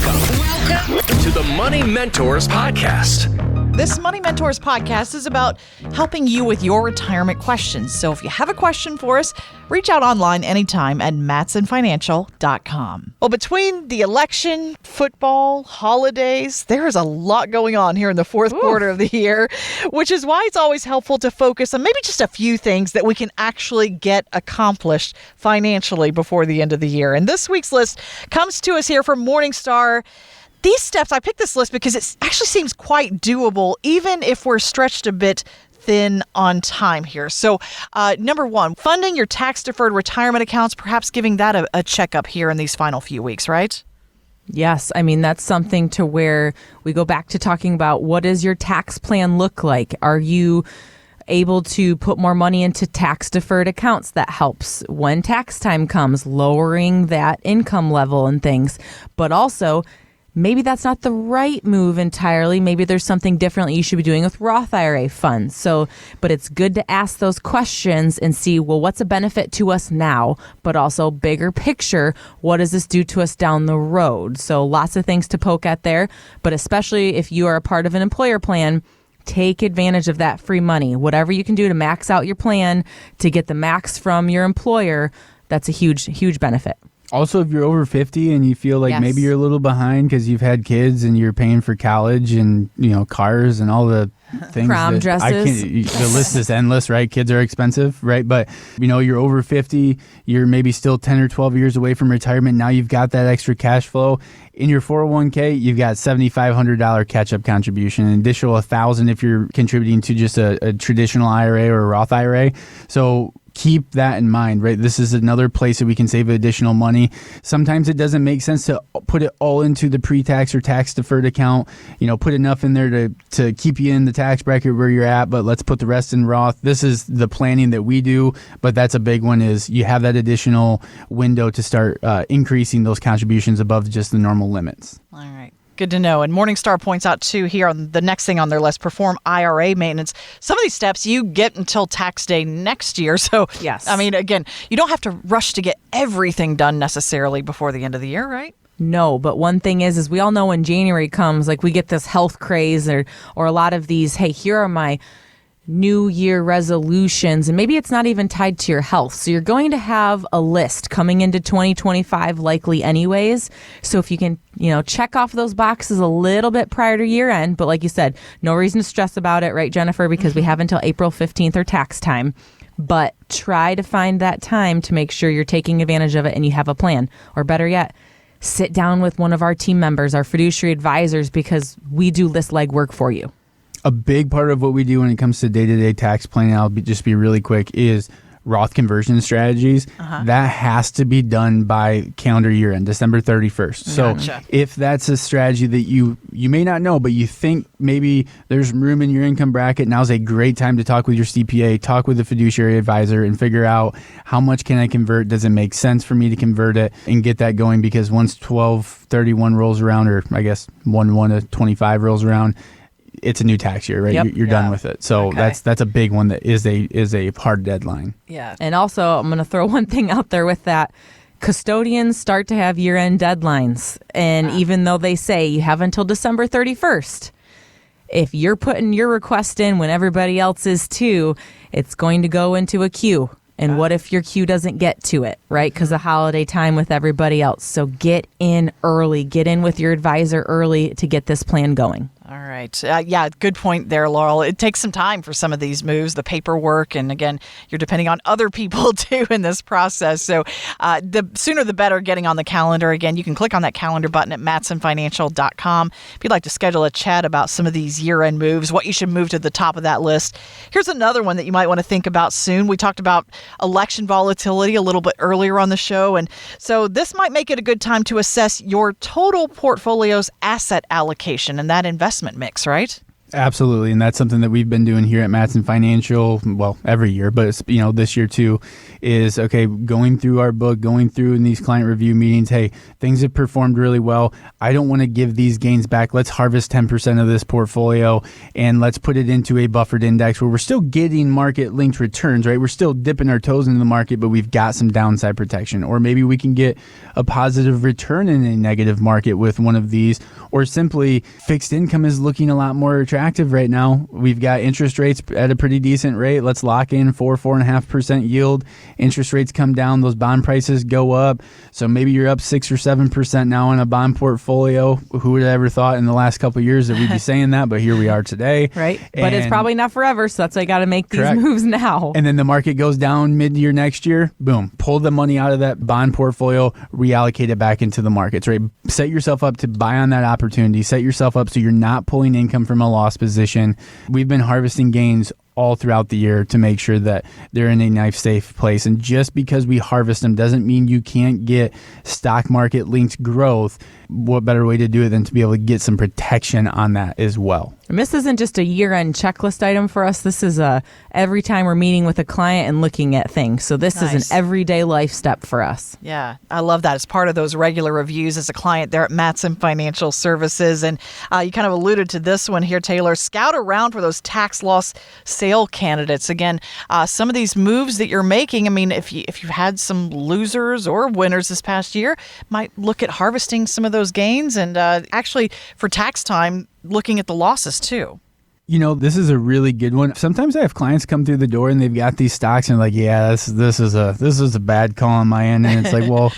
Welcome to the Money Mentors Podcast. This Money Mentors podcast is about helping you with your retirement questions. So if you have a question for us, reach out online anytime at matsonfinancial.com. Well, between the election, football, holidays, there is a lot going on here in the fourth quarter of the year, which is why it's always helpful to focus on maybe just a few things that we can actually get accomplished financially before the end of the year. And this week's list comes to us here from Morningstar. These steps, I picked this list because it actually seems quite doable, even if we're stretched a bit thin on time here. So number one, funding your tax-deferred retirement accounts, perhaps giving that a checkup here in these final few weeks, right? Yes. I mean, that's something to where we go back to talking about what does your tax plan look like? Are you able to put more money into tax-deferred accounts? That helps when tax time comes, lowering that income level and things. But also, maybe that's not the right move entirely. Maybe there's something different you should be doing with Roth IRA funds. But it's good to ask those questions and see, well, what's a benefit to us now, but also bigger picture, what does this do to us down the road? So lots of things to poke at there, but especially if you are a part of an employer plan, take advantage of that free money. Whatever you can do to max out your plan to get the max from your employer, that's a huge, huge benefit. Also, if you're over 50 and you feel like maybe you're a little behind because you've had kids and you're paying for college and, cars and all the things. Prom dresses. The list is endless, right? Kids are expensive, right? But, you're over 50, you're maybe still 10 or 12 years away from retirement. Now you've got that extra cash flow. In your 401k, you've got $7,500 catch-up contribution, an additional $1,000 if you're contributing to just a traditional IRA or a Roth IRA. So keep that in mind, right? This is another place that we can save additional money. Sometimes it doesn't make sense to put it all into the pre-tax or tax-deferred account. Put enough in there to keep you in the tax bracket where you're at, but let's put the rest in Roth. This is the planning that we do, but that's a big one is you have that additional window to start increasing those contributions above just the normal limits. All right. Good to know. And Morningstar points out, too, here on the next thing on their list, perform IRA maintenance. Some of these steps you get until tax day next year. So, yes. I mean, again, you don't have to rush to get everything done necessarily before the end of the year, right? No, but one thing is we all know when January comes, like we get this health craze or a lot of these, hey, here are my New Year resolutions, and maybe it's not even tied to your health. So you're going to have a list coming into 2025 likely anyways. So if you can, check off those boxes a little bit prior to year end, but like you said, no reason to stress about it, right, Jennifer? Because we have until April 15th or tax time. But try to find that time to make sure you're taking advantage of it and you have a plan. Or better yet, sit down with one of our team members, our fiduciary advisors, because we do list legwork for you. A big part of what we do when it comes to day-to-day tax planning, I'll just be really quick, is Roth conversion strategies. That has to be done by calendar year end, December 31st. So if that's a strategy that you may not know, but you think maybe there's room in your income bracket, now's a great time to talk with your CPA, talk with a fiduciary advisor, and figure out how much can I convert? Does it make sense for me to convert it and get that going? Because once 12/31 rolls around, or I guess 1/1/25 rolls around, it's a new tax year, right? Yep. You're done with it. So that's a big one that is a hard deadline. Yeah. And also, I'm going to throw one thing out there with that. Custodians start to have year-end deadlines. And even though they say you have until December 31st, if you're putting your request in when everybody else is too, it's going to go into a queue. And what if your queue doesn't get to it, right? Because of holiday time with everybody else. So get in early. Get in with your advisor early to get this plan going. All right. Good point there, Laurel. It takes some time for some of these moves, the paperwork, and again, you're depending on other people too in this process. So the sooner the better getting on the calendar. Again, you can click on that calendar button at matsonfinancial.com if you'd like to schedule a chat about some of these year-end moves, what you should move to the top of that list. Here's another one that you might want to think about soon. We talked about election volatility a little bit earlier on the show, and so this might make it a good time to assess your total portfolio's asset allocation and that investment mix, right? Absolutely, and that's something that we've been doing here at Matson Financial, well, every year, but it's, this year too, is, okay, going through our book, going through in these client review meetings, hey, things have performed really well. I don't want to give these gains back. Let's harvest 10% of this portfolio and let's put it into a buffered index where we're still getting market-linked returns, right? We're still dipping our toes into the market, but we've got some downside protection. Or maybe we can get a positive return in a negative market with one of these, or simply fixed income is looking a lot more attractive right now. We've got interest rates at a pretty decent rate. Let's lock in 4.5% yield. Interest rates come down, those bond prices go up. So maybe you're up 6 or 7% now on a bond portfolio. Who would have ever thought in the last couple of years that we'd be saying that? But here we are today. Right. But it's probably not forever. So that's why you got to make these moves now. And then the market goes down mid-year next year. Boom. Pull the money out of that bond portfolio, reallocate it back into the markets, right? Set yourself up to buy on that opportunity. Set yourself up so you're not pulling income from a loss position. We've been harvesting gains all throughout the year to make sure that they're in a nice, safe place. And just because we harvest them doesn't mean you can't get stock market linked growth. What better way to do it than to be able to get some protection on that as well? And this isn't just a year-end checklist item for us. This is every time we're meeting with a client and looking at things. So this is an everyday life step for us. Yeah, I love that. It's part of those regular reviews as a client there at Matson Financial Services. And you kind of alluded to this one here, Taylor. Scout around for those tax loss sale candidates. Again, some of these moves that you're making, I mean, if you've had some losers or winners this past year, might look at harvesting some of those gains and actually for tax time, looking at the losses too. This is a really good one. Sometimes I have clients come through the door and they've got these stocks and like, yeah, this is a bad call on my end. And it's like, well,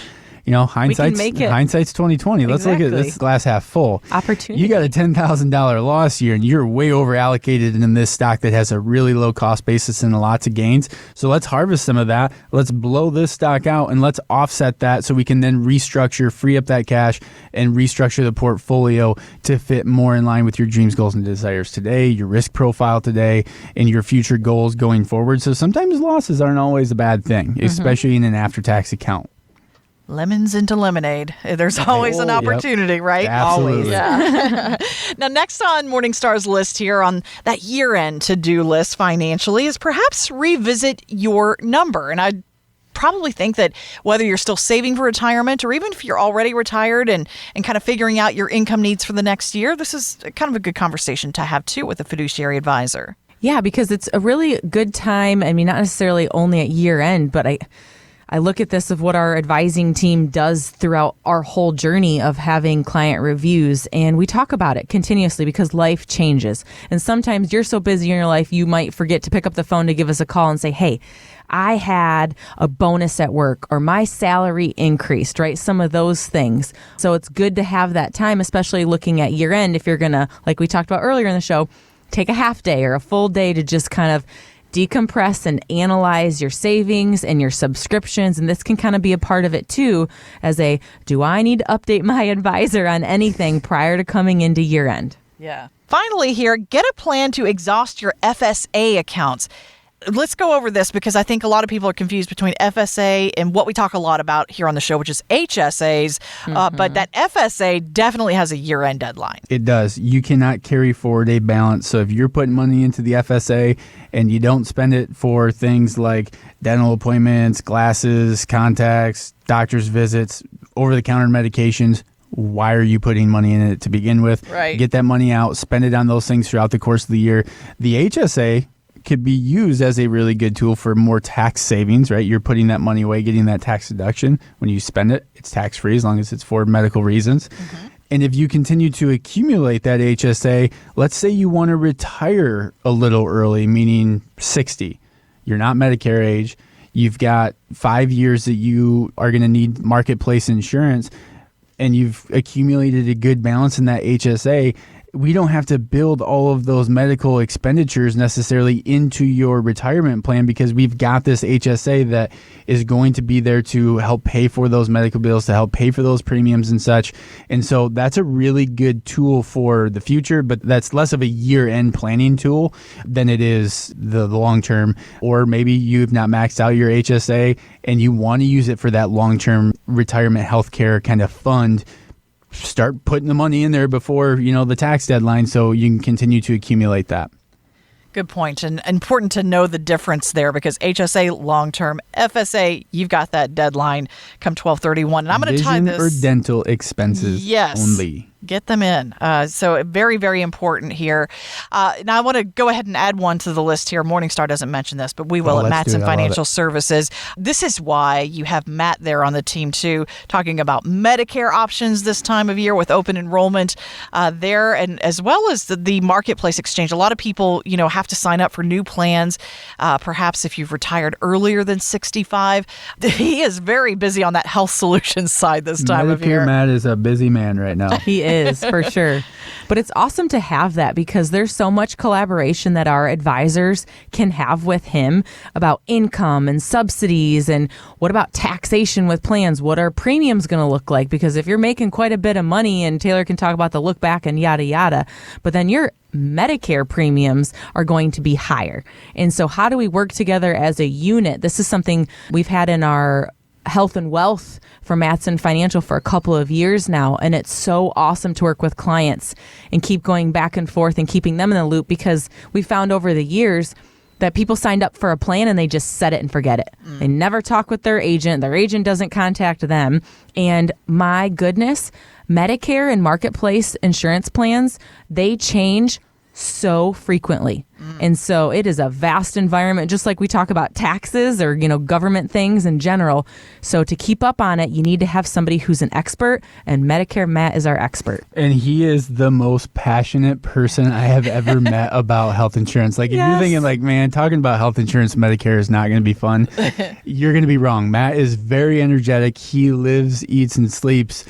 hindsight's 2020. Let's look at this glass half full. Opportunity. You got a $10,000 loss here and you're way over allocated in this stock that has a really low cost basis and lots of gains. So let's harvest some of that. Let's blow this stock out and let's offset that so we can then restructure, free up that cash and restructure the portfolio to fit more in line with your dreams, goals, and desires today, your risk profile today, and your future goals going forward. So sometimes losses aren't always a bad thing, especially in an after-tax account. Lemons into lemonade. There's always an opportunity, right? Absolutely. Always. Yeah. Now, next on Morningstar's list here on that year-end to-do list financially is perhaps revisit your number. And I probably think that whether you're still saving for retirement or even if you're already retired and kind of figuring out your income needs for the next year, this is kind of a good conversation to have too with a fiduciary advisor. Yeah, because it's a really good time. I mean, not necessarily only at year end, but I look at this of what our advising team does throughout our whole journey of having client reviews. And we talk about it continuously because life changes. And sometimes you're so busy in your life, you might forget to pick up the phone to give us a call and say, hey, I had a bonus at work or my salary increased, right? Some of those things. So it's good to have that time, especially looking at year end. If you're going to, like we talked about earlier in the show, take a half day or a full day to just kind of decompress and analyze your savings and your subscriptions. And this can kind of be a part of it too, as do I need to update my advisor on anything prior to coming into year end? Yeah. Finally here, get a plan to exhaust your FSA accounts. Let's go over this because I think a lot of people are confused between FSA and what we talk a lot about here on the show, which is HSAs. But that FSA definitely has a year-end deadline. It does. You cannot carry forward a balance. So if you're putting money into the FSA and you don't spend it for things like dental appointments, glasses, contacts, doctor's visits, over-the-counter medications, why are you putting money in it to begin with? Right. Get that money out, spend it on those things throughout the course of the year. The HSA could be used as a really good tool for more tax savings, right? You're putting that money away, getting that tax deduction. When you spend it, it's tax-free as long as it's for medical reasons. Mm-hmm. And if you continue to accumulate that HSA, let's say you want to retire a little early, meaning 60. You're not Medicare age. You've got 5 years that you are going to need marketplace insurance, and you've accumulated a good balance in that HSA. We don't have to build all of those medical expenditures necessarily into your retirement plan because we've got this HSA that is going to be there to help pay for those medical bills, to help pay for those premiums and such. And so that's a really good tool for the future, but that's less of a year-end planning tool than it is the long term. Or maybe you've not maxed out your HSA and you want to use it for that long-term retirement healthcare kind of fund. start putting the money in there before, the tax deadline so you can continue to accumulate that. Good point. And important to know the difference there because HSA long-term, FSA, you've got that deadline come 12/31. And I'm going to tie this. Vision or dental expenses only. Get them in. So very, very important here. Now I want to go ahead and add one to the list here. Morningstar doesn't mention this, but we will at Matson Financial Services. This is why you have Matt there on the team too, talking about Medicare options this time of year with open enrollment there, and as well as the Marketplace Exchange. A lot of people, have to sign up for new plans. Perhaps if you've retired earlier than 65, he is very busy on that health solutions side this time of year. Medicare Matt is a busy man right now. He is, for sure. But it's awesome to have that because there's so much collaboration that our advisors can have with him about income and subsidies and what about taxation with plans? What are premiums going to look like? Because if you're making quite a bit of money, and Taylor can talk about the look back and yada, yada, but then your Medicare premiums are going to be higher. And so how do we work together as a unit? This is something we've had in our health and wealth for Matson Financial for a couple of years now. And it's so awesome to work with clients and keep going back and forth and keeping them in the loop because we found over the years that people signed up for a plan and they just set it and forget it. They never talk with their agent. Their agent doesn't contact them. And my goodness, Medicare and Marketplace insurance plans, they change so frequently. And so it is a vast environment, just like we talk about taxes or, government things in general. So to keep up on it, you need to have somebody who's an expert, and Medicare Matt is our expert. And he is the most passionate person I have ever met about health insurance. Like, if you're thinking like, man, talking about health insurance, Medicare is not going to be fun, you're going to be wrong. Matt is very energetic. He lives, eats, and sleeps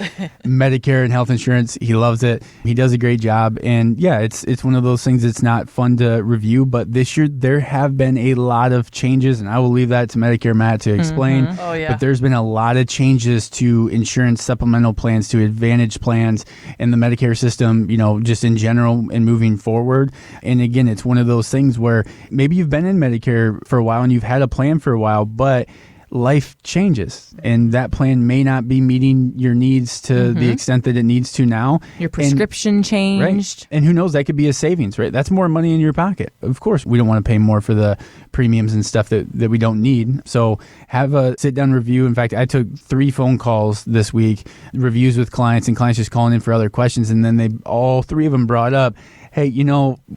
Medicare and health insurance. He loves it. He does a great job. And yeah, it's one of those things that's not fun to review, but this year there have been a lot of changes, and I will leave that to Medicare Matt to explain. Oh, yeah. But there's been a lot of changes to insurance supplemental plans, to Advantage plans, and the Medicare system, just in general and moving forward. And again, it's one of those things where maybe you've been in Medicare for a while and you've had a plan for a while, but life changes and that plan may not be meeting your needs to the extent that it needs to now. Your prescription changed. Right? And who knows, that could be a savings, right? That's more money in your pocket. Of course, we don't want to pay more for the premiums and stuff that we don't need. So have a sit-down review. In fact, I took 3 phone calls this week, reviews with clients, and clients just calling in for other questions. And then all 3 of them brought up, hey,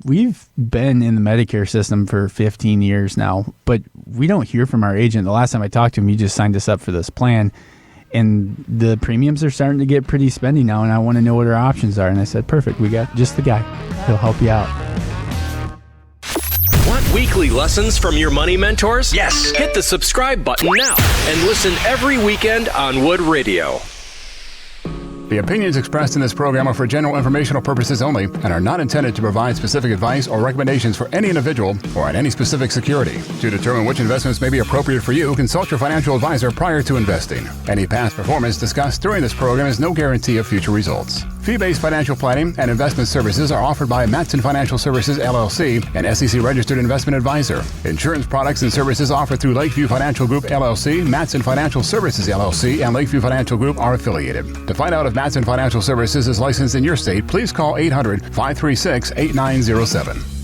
we've been in the Medicare system for 15 years now, but we don't hear from our agent. The last time I talked to him, he just signed us up for this plan, and the premiums are starting to get pretty spendy now, and I want to know what our options are. And I said, perfect, we got just the guy. He'll help you out. Want weekly lessons from your money mentors? Yes. Hit the subscribe button now and listen every weekend on Wood Radio. The opinions expressed in this program are for general informational purposes only and are not intended to provide specific advice or recommendations for any individual or on any specific security. To determine which investments may be appropriate for you, consult your financial advisor prior to investing. Any past performance discussed during this program is no guarantee of future results. Fee-based financial planning and investment services are offered by Matson Financial Services, LLC, an SEC-registered investment advisor. Insurance products and services offered through Lakeview Financial Group, LLC, Matson Financial Services, LLC, and Lakeview Financial Group are affiliated. To find out if Matson Financial Services is licensed in your state, please call 800-536-8907.